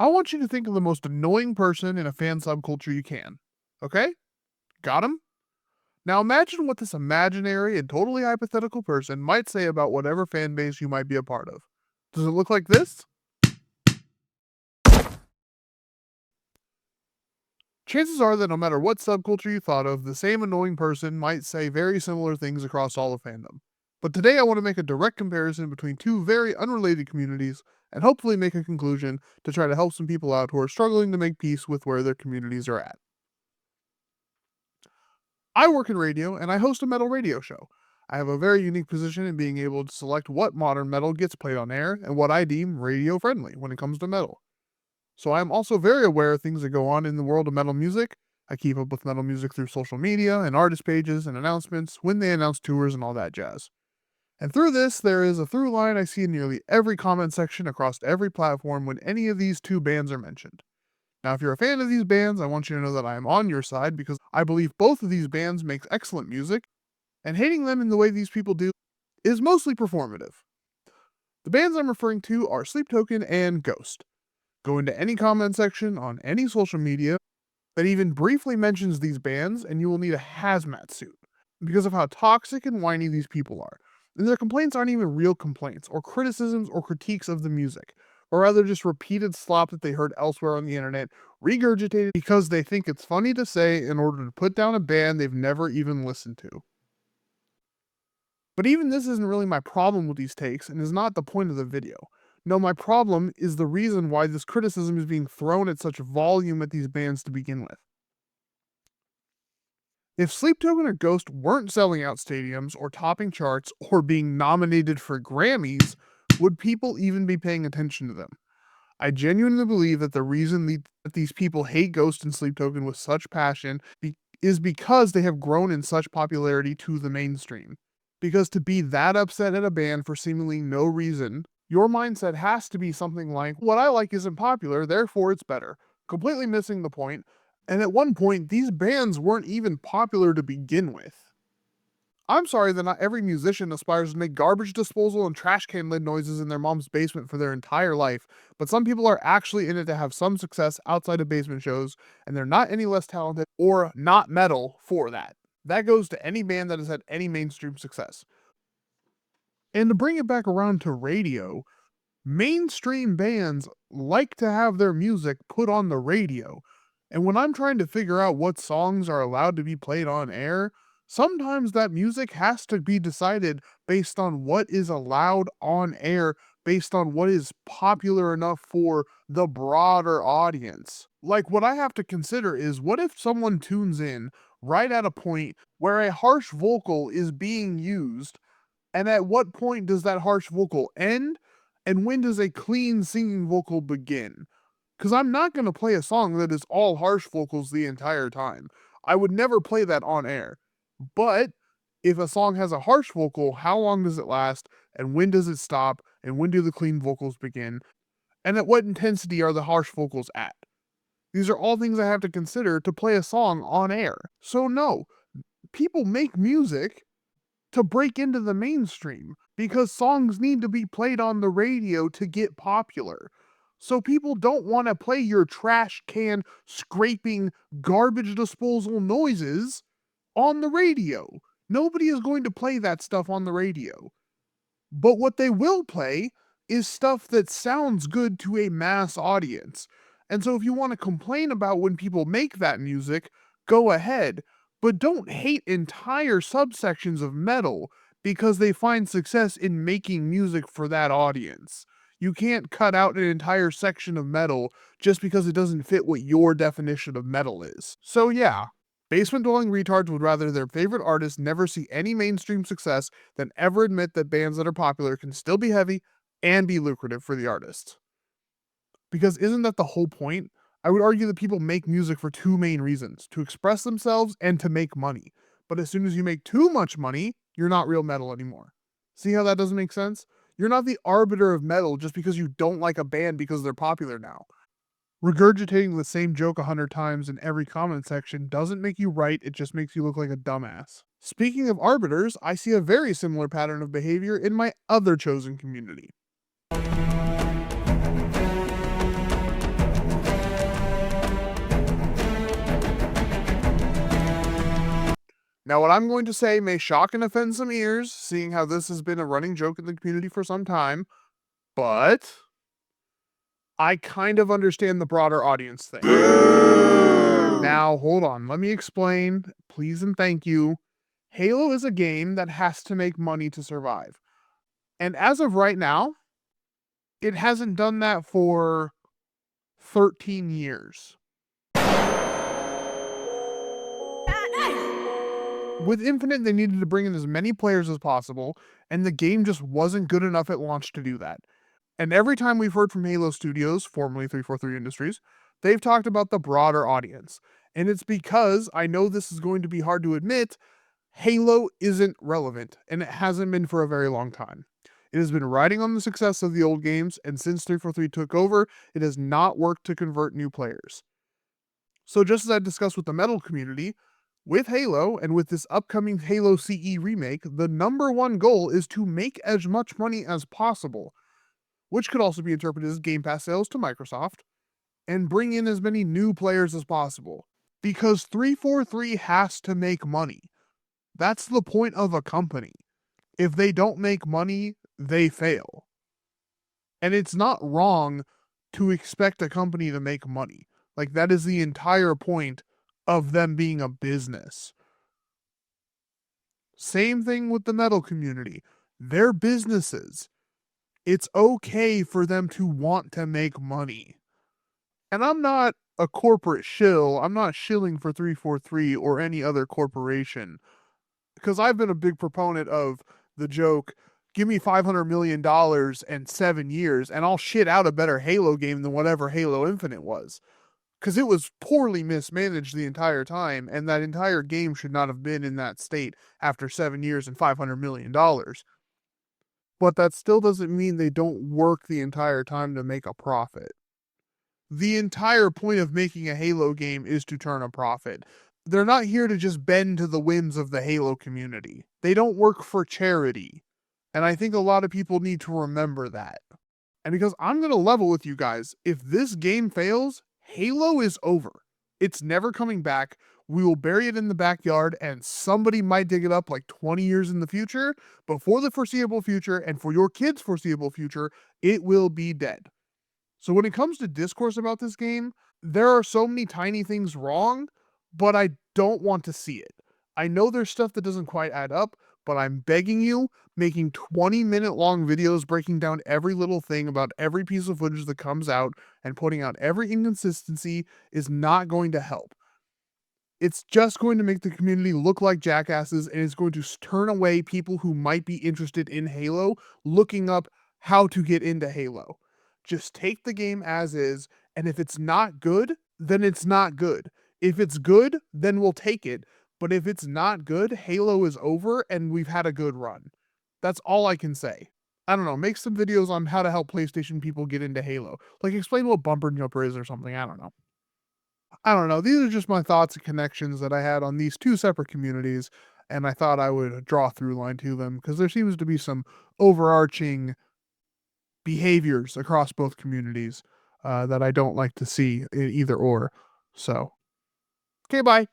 I want you to think of the most annoying person in a fan subculture you can. Okay? Got him? Now imagine what this imaginary and totally hypothetical person might say about whatever fan base you might be a part of. Does it look like this? Chances are that no matter what subculture you thought of, the same annoying person might say very similar things across all of fandom. But today I want to make a direct comparison between two very unrelated communities and hopefully make a conclusion to try to help some people out who are struggling to make peace with where their communities are at. I work in radio and I host a metal radio show. I have a very unique position in being able to select what modern metal gets played on air and what I deem radio friendly when it comes to metal. So I am also very aware of things that go on in the world of metal music. I keep up with metal music through social media and artist pages and announcements when they announce tours and all that jazz. And through this, there is a through line I see in nearly every comment section across every platform when any of these two bands are mentioned. Now, if you're a fan of these bands, I want you to know that I am on your side because I believe both of these bands make excellent music, and hating them in the way these people do is mostly performative. The bands I'm referring to are Sleep Token and Ghost. Go into any comment section on any social media that even briefly mentions these bands, and you will need a hazmat suit because of how toxic and whiny these people are. And their complaints aren't even real complaints, or criticisms or critiques of the music, or rather just repeated slop that they heard elsewhere on the internet, regurgitated because they think it's funny to say in order to put down a band they've never even listened to. But even this isn't really my problem with these takes, and is not the point of the video. No, my problem is the reason why this criticism is being thrown at such volume at these bands to begin with. If Sleep Token or Ghost weren't selling out stadiums or topping charts or being nominated for Grammys, would people even be paying attention to them? I genuinely believe that the reason that these people hate Ghost and Sleep Token with such passion is because they have grown in such popularity to the mainstream. Because to be that upset at a band for seemingly no reason, your mindset has to be something like, what I like isn't popular, therefore it's better. Completely missing the point. And at one point, these bands weren't even popular to begin with. I'm sorry that not every musician aspires to make garbage disposal and trash can lid noises in their mom's basement for their entire life, but some people are actually in it to have some success outside of basement shows, and they're not any less talented or not metal for that. That goes to any band that has had any mainstream success. And to bring it back around to radio, mainstream bands like to have their music put on the radio. And when I'm trying to figure out what songs are allowed to be played on air, sometimes that music has to be decided based on what is allowed on air, based on what is popular enough for the broader audience. Like, what I have to consider is what if someone tunes in right at a point where a harsh vocal is being used, and at what point does that harsh vocal end? And when does a clean singing vocal begin? Because I'm not going to play a song that is all harsh vocals the entire time. I would never play that on air. But if a song has a harsh vocal, how long does it last? And when does it stop? And when do the clean vocals begin? And at what intensity are the harsh vocals at? These are all things I have to consider to play a song on air. So, no, people make music to break into the mainstream because songs need to be played on the radio to get popular. So people don't want to play your trash can scraping garbage disposal noises on the radio. Nobody is going to play that stuff on the radio. But what they will play is stuff that sounds good to a mass audience. And so if you want to complain about when people make that music, go ahead. But don't hate entire subsections of metal because they find success in making music for that audience. You can't cut out an entire section of metal just because it doesn't fit what your definition of metal is. So yeah, basement dwelling retards would rather their favorite artist never see any mainstream success than ever admit that bands that are popular can still be heavy and be lucrative for the artist. Because isn't that the whole point? I would argue that people make music for two main reasons: to express themselves and to make money. But as soon as you make too much money, you're not real metal anymore. See how that doesn't make sense? You're not the arbiter of metal just because you don't like a band because they're popular now. Regurgitating the same joke 100 times in every comment section doesn't make you right, it just makes you look like a dumbass. Speaking of arbiters, I see a very similar pattern of behavior in my other chosen community. Now, what I'm going to say may shock and offend some ears, seeing how this has been a running joke in the community for some time, but I kind of understand the broader audience thing. Now, hold on. Let me explain, please and thank you. Halo is a game that has to make money to survive. And as of right now, it hasn't done that for 13 years. With Infinite, they needed to bring in as many players as possible, and the game just wasn't good enough at launch to do that. And every time we've heard from Halo Studios, formerly 343 Industries, they've talked about the broader audience. And it's because, I know this is going to be hard to admit, Halo isn't relevant, and it hasn't been for a very long time. It has been riding on the success of the old games, and since 343 took over, it has not worked to convert new players. So just as I discussed with the metal community, with Halo and with this upcoming Halo CE remake, the number one goal is to make as much money as possible, which could also be interpreted as Game Pass sales to Microsoft, and bring in as many new players as possible. Because 343 has to make money. That's the point of a company. If they don't make money, they fail. And it's not wrong to expect a company to make money. Like, that is the entire point of them being a business. Same thing with the metal community. They're businesses. It's okay for them to want to make money. And I'm not a corporate shill. I'm not shilling for 343 or any other corporation. Because I've been a big proponent of the joke, give me $500 million and 7 years, and I'll shit out a better Halo game than whatever Halo Infinite was. Because it was poorly mismanaged the entire time, and that entire game should not have been in that state after 7 years and $500 million. But that still doesn't mean they don't work the entire time to make a profit. The entire point of making a Halo game is to turn a profit. They're not here to just bend to the whims of the Halo community. They don't work for charity. And I think a lot of people need to remember that. And because I'm going to level with you guys, if this game fails, Halo is over. It's never coming back. We will bury it in the backyard, and somebody might dig it up like 20 years in the future, but for the foreseeable future, and for your kids' foreseeable future, it will be dead. So when it comes to discourse about this game, there are so many tiny things wrong, but I don't want to see it. I know there's stuff that doesn't quite add up, but I'm begging you, making 20-minute long videos breaking down every little thing about every piece of footage that comes out and pointing out every inconsistency is not going to help. It's just going to make the community look like jackasses, and it's going to turn away people who might be interested in Halo looking up how to get into Halo. Just take the game as is, and if it's not good, then it's not good. If it's good, then we'll take it. But if it's not good, Halo is over and we've had a good run. That's all I can say. I don't know, make some videos on how to help PlayStation people get into Halo. Like, explain what bumper jumper is or something, I don't know. I don't know. These are just my thoughts and connections that I had on these two separate communities, and I thought I would draw a through line to them because there seems to be some overarching behaviors across both communities that I don't like to see in either or. So, okay, bye.